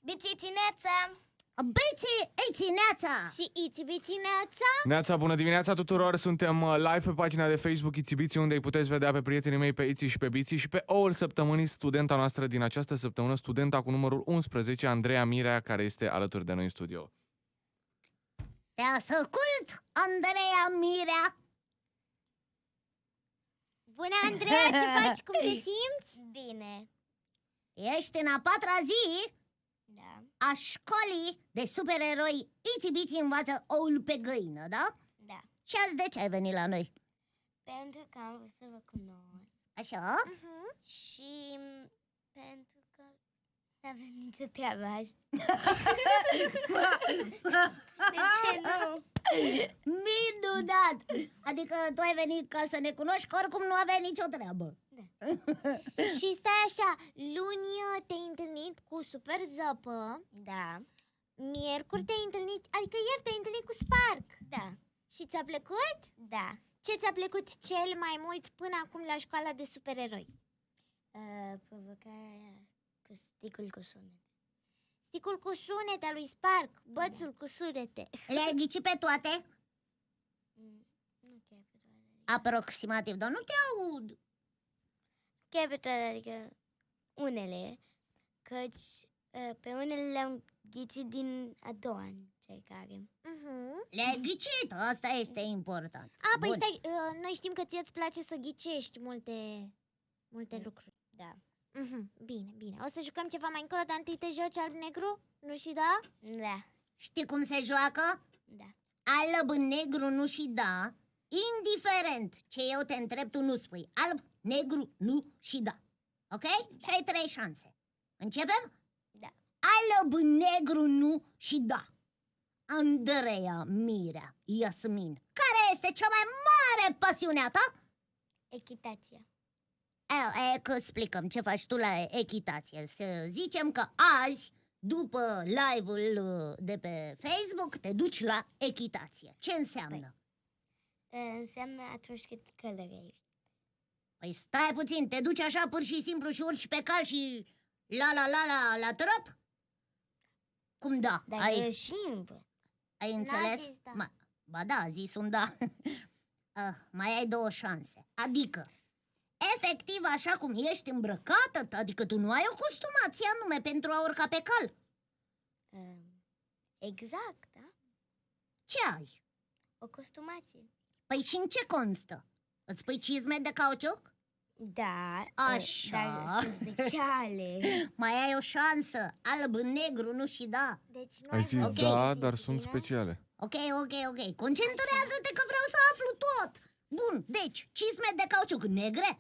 Biții-țineța! Biții, neața! Și Iți-biții-neața! Neața, bună dimineața tuturor! Suntem live pe pagina de Facebook Iți-Biții, unde îi puteți vedea pe prietenii mei, pe Iți și pe Biții. Și pe OUL săptămânii, studenta noastră din această săptămână, studenta cu numărul 11, Andreea Mirea, care este alături de noi în studio. Te ascult, Andreea Mirea! Bună, Andreea! Ce faci? Cum te simți? Bine. Ești în a patra zi Da. a școlii de supereroi Iți-Biții învață oul pe găină, da? Da. Și azi de ce ai venit la noi? Pentru că am vrut să vă cunosc. Așa? Și pentru că n-avem nicio treabă azi. De ce nu? Minunat! Adică tu ai venit ca să ne cunoști, că oricum nu aveai nicio treabă. Și stai așa, luni te-ai întâlnit cu Super Zăpă. Da. Miercuri te-ai întâlnit, adică ieri te-ai întâlnit cu Spark. Da. Și ți-a plăcut? Da. Ce ți-a plăcut cel mai mult până acum la școala de supereroi? Provocarea cu sticul cu sunete. Sticul cu sunete al lui Spark, bățul cu sunete. Le-ai ghicit pe toate? Nu chiar pe toate. Aproximativ, dar nu te aud. Chiar pe toate, adică unele, căci pe unele le-am ghicit din a doua încercare. Le-ai ghicit, asta este important. A, păi Bun. stai, noi știm că ție îți place să ghicești multe lucruri. Da. Bine, bine. O să jucăm ceva mai încolo, dar întâi te joci alb-negru? Nu și da? Da. Știi cum se joacă? Da. Alb, negru, nu și da. Indiferent ce eu te întreb, tu nu spui alb, negru, nu și da. Ok? Și ai 3 șanse. Începem? Da. Alb, negru, nu și da. Andreea Mirea Iasmin, care este cea mai mare pasiunea ta? Echitația. Că explicăm ce faci tu la echitație. Să zicem că azi, după live-ul de pe Facebook, te duci la echitație. Ce înseamnă? Înseamnă atunci când călărești. Păi stai puțin, te duci așa pur și simplu și urci pe cal și la trop? Cum da? Dar e simplu. Ai N-a înțeles? zis da. Ba da, a zis un da. Mai ai 2 șanse. Adică, efectiv așa cum ești îmbrăcată, adică tu nu ai o costumație anume pentru a urca pe cal. Exact, da? Ce ai? O costumație. Păi și în ce constă? Îți pui cizme de cauciuc? Da. Așa. Dar sunt speciale. Mai ai o șansă. Alb, negru, nu și da. Deci nu Ai zis Ok. da, dar sunt speciale. Ok. Concentrează-te că vreau să aflu tot. Bun, deci, cizme de cauciuc negre?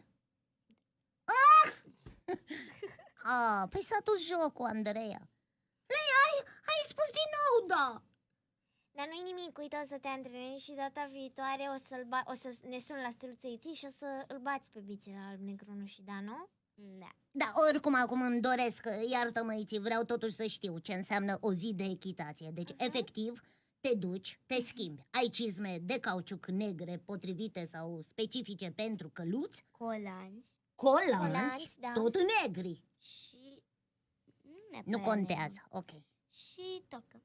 Păi s-a dus jocul, Andreea. Ai spus din nou da. Dar nu-i nimic, uite, o să te antrenezi și data viitoare o să ne sun la Steluță Iții și o să îl bați pe biții la alb, negru, nu și da, nu? Da. Da, oricum acum îmi doresc, iartă-mă, Iții, vreau totuși să știu ce înseamnă o zi de echitație. Deci, efectiv, te duci, te schimbi. Ai cizme de cauciuc negre potrivite sau specifice pentru căluți, Colanți. colanți, Da. tot negri. Și... Nu contează, ok. Și tocă.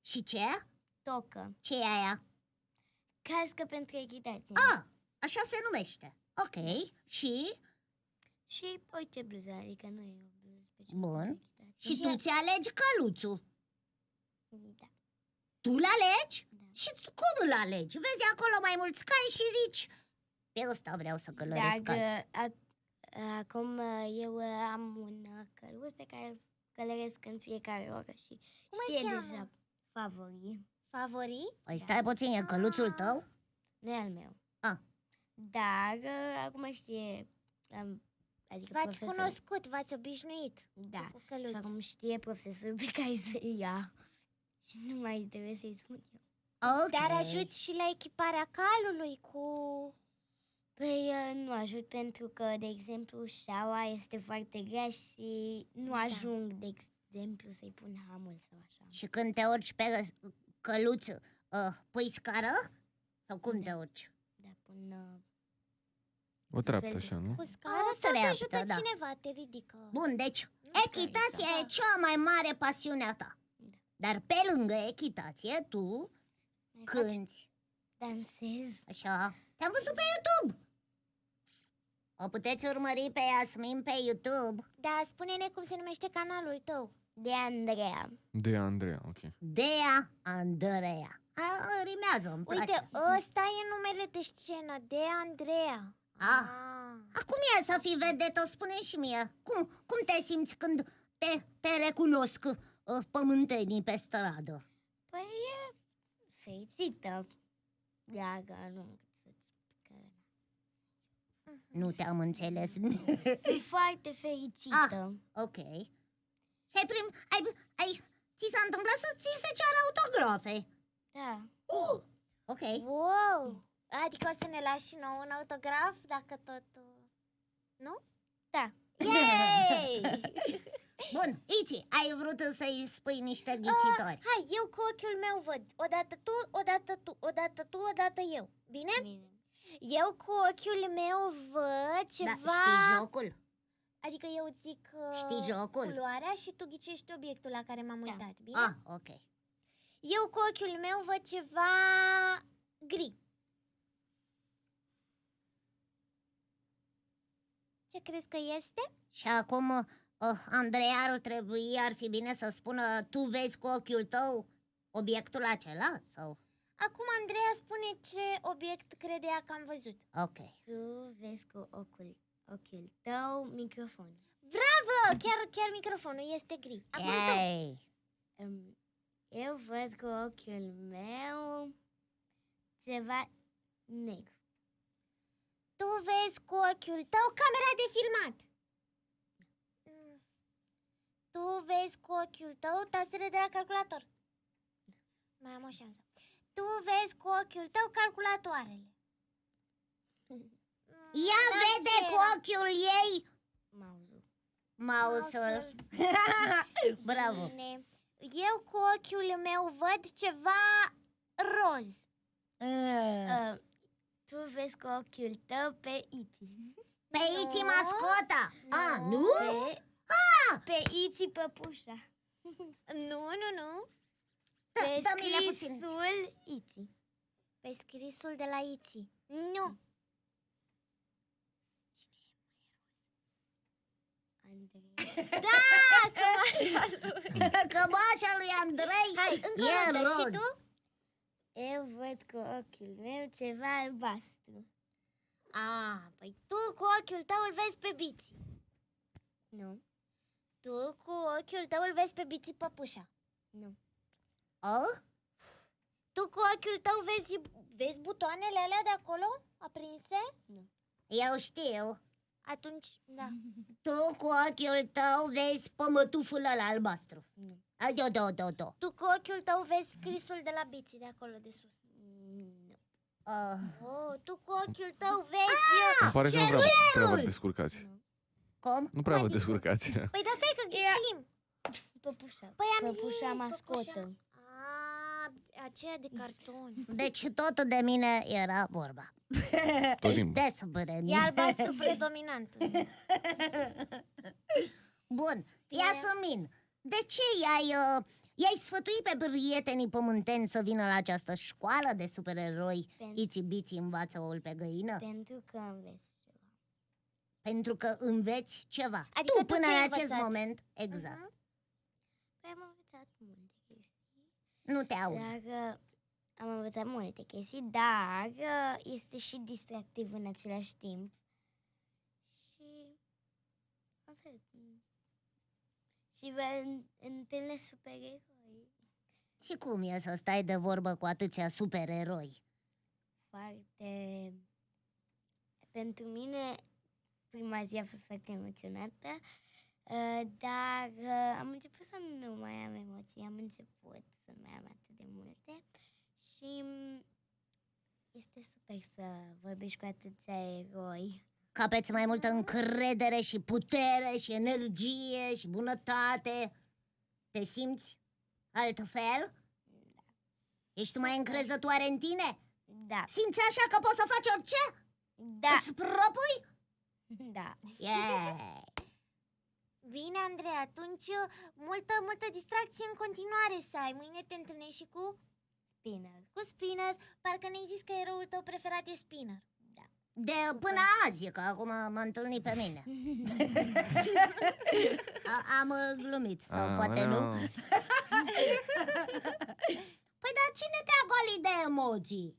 Și ce? Tocă. Ce e aia? Cască pentru echitație. Așa se numește. Ok, și? Și uite bluză, adică nu e o bluză specială Bun. pentru echitație. Și tu ți-alegi căluțul. Da. Tu l-alegi? Și cum îl alegi? Vezi acolo mai mulți cai și zici, pe ăsta vreau să călăresc azi. Acum eu am un căluț pe care îl călăresc în fiecare oră și știe deja favorii. Favorii? Păi stai puțin, e căluțul tău? Nu e al meu. Dar acum știe, adică V-ați profesor. cunoscut, v-ați obișnuit. Da, cu căluți. și acum știe profesorul pe care să-l ia. Și nu mai trebuie să-i spun eu. Ok. Dar ajuți și la echiparea calului cu... Păi nu ajut pentru că, de exemplu, șaua este foarte grea și nu ajung, de exemplu, să-i pun hamul sau așa. Și când te urci pe căluț, pui scară? Sau cum te urci? Da, pun... O treaptă așa, nu? Cu scară O sau te treaptă, ajută da. cineva, te ridică? Bun, deci, Echitația e cea mai mare pasiune a ta. Dar pe lângă echitație, tu cânti. Dansez. Așa. Te-am văzut pe YouTube. O puteți urmări pe Yasmin pe YouTube. Da, spune-ne cum se numește canalul tău. De Andreea. De Andreea, ok. Dea Andreea. Rimează, îmi place. Uite, ăsta e numele de scenă, de Andreea. Ah. Acum e să fii vedetă, spune și mie. Cum te simți când te recunosc pământenii pe stradă? Păi e fericită. Dacă nu Nu te-am înțeles. sunt foarte fericită. Ok. Și ți s-a întâmplat să ți se ceară autografe? Da. Ok. Wow! Adică o să ne lași și nouă un autograf dacă tot... Nu? Da. Yay! Bun, Iti, ai vrut să-i spui niște ghicitori. Hai, eu cu ochiul meu văd. Odată tu, odată tu, odată tu, odată eu. Bine? Bine. Eu cu ochiul meu văd ceva... Da, știi jocul? Adică eu îți zic Știi jocul? culoarea și tu ghicești obiectul la care m-am uitat, bine? Ah, ok. Eu cu ochiul meu văd ceva gri. Ce crezi că este? Și acum Andreea ar fi bine să spună: tu vezi cu ochiul tău obiectul acela? Sau? Acum Andreea spune ce obiect crede ea că am văzut. Ok. Tu vezi cu ochiul tău microfon. Bravo! Chiar microfonul este gri. Acum tu. Yay. Eu văd cu ochiul meu ceva negru. Tu vezi cu ochiul tău camera de filmat. Tu vezi cu ochiul tău tastele de la calculator. Mai am o șansă. Tu vezi cu ochiul tău calculatoarele. Ea vede cu ochiul ei mouse-ul. Bravo. Bine. Eu cu ochiul meu văd ceva roz. Tu vezi cu ochiul tău pe Iti. Pe Iti mascota. Nu? Pe Iti păpușa. Nu. Da, Pe dă-mi-le puțin. scrisul Iti. Pe scrisul de la Iti. Nu. Da, cămașa lui. Cămașa lui Andrei. Hai, încă e o dată. roz. Și tu? Eu văd cu ochiul meu ceva albastru. Păi tu cu ochiul tău îl vezi pe Biți. Nu. Tu cu ochiul tău îl vezi pe Biți păpușa. Nu. Tu cu ochiul tău vezi butoanele alea de acolo aprinse? Nu. Eu știu. Atunci, da. Tu cu ochiul tău vezi pămătuful ăla albastru. Nu. Da. Tu cu ochiul tău vezi scrisul de la Biți de acolo de sus. Nu. Tu cu ochiul tău vezi... Îmi pare că nu prea vă descurcați. Cum? Nu prea vă descurcați. Păi dar stai că ghicim. Păpușa. Păi am Păpușa zis, mascotă. păpușa. Aceea de carton. Deci tot de mine era vorba. Tot timpul. Despre E mine. albastru predominant. Bun, Bine. Yasmin, de ce i-ai sfătuit pe prietenii pământeni să vină la această școală de supereroi Itsy Bitsy învață-ul pe găină? Pentru că înveți ceva. Pentru că înveți ceva. Adică tu tu până ce ai în acest învățat? moment, exact. Păi am învățat multe chestii. Nu te aud. Dar am învățat multe chestii, dar este și distractiv în același timp. Și atât. Și vă întâlnesc supereroi. Și cum e să stai de vorbă cu atâția supereroi? Foarte... Pentru mine, prima zi a fost foarte emoționată, dar am început să nu mai am emoții, am început să nu mai am atât de multe și este super să vorbești cu atâția eroi. Capeți mai multă încredere și putere și energie și bunătate. Te simți altfel? Da. Ești mai încrezătoare în tine? Da. Simți așa că poți să faci orice? Da. Îți propui? Da. Yeah. Bine, Andrei, atunci multă distracție în continuare să ai. Mâine te întâlnești și cu Spinner. Spinner. Parcă ne-ai zis că eroul tău preferat e Spinner. Da. De până azi, că acum m-a întâlnit pe mine. Am glumit, sau poate nu. Păi dar cine te-a golit de emoții?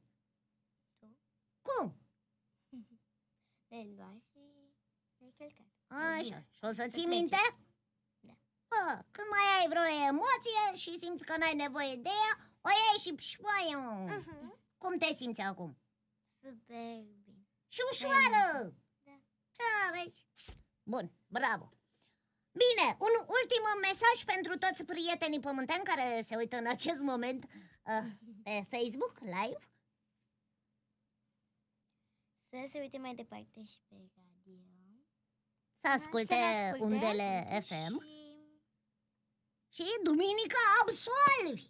Tu. Cum? Le-ai luat și le-ai călcat. Așa, și o să ții plece. minte? Da. Bă, când mai ai vreo emoție și simți că n-ai nevoie de ea, o iei și pșpăi. Cum te simți acum? Super bine. Și ușoară! Da. Da, vezi? Bun, bravo! Bine, un ultim mesaj pentru toți prietenii pământeni care se uită în acest moment pe Facebook Live. Să se uite mai departe și pe radio. Să asculte Să ne asculte Undele FM și și duminica absolvi!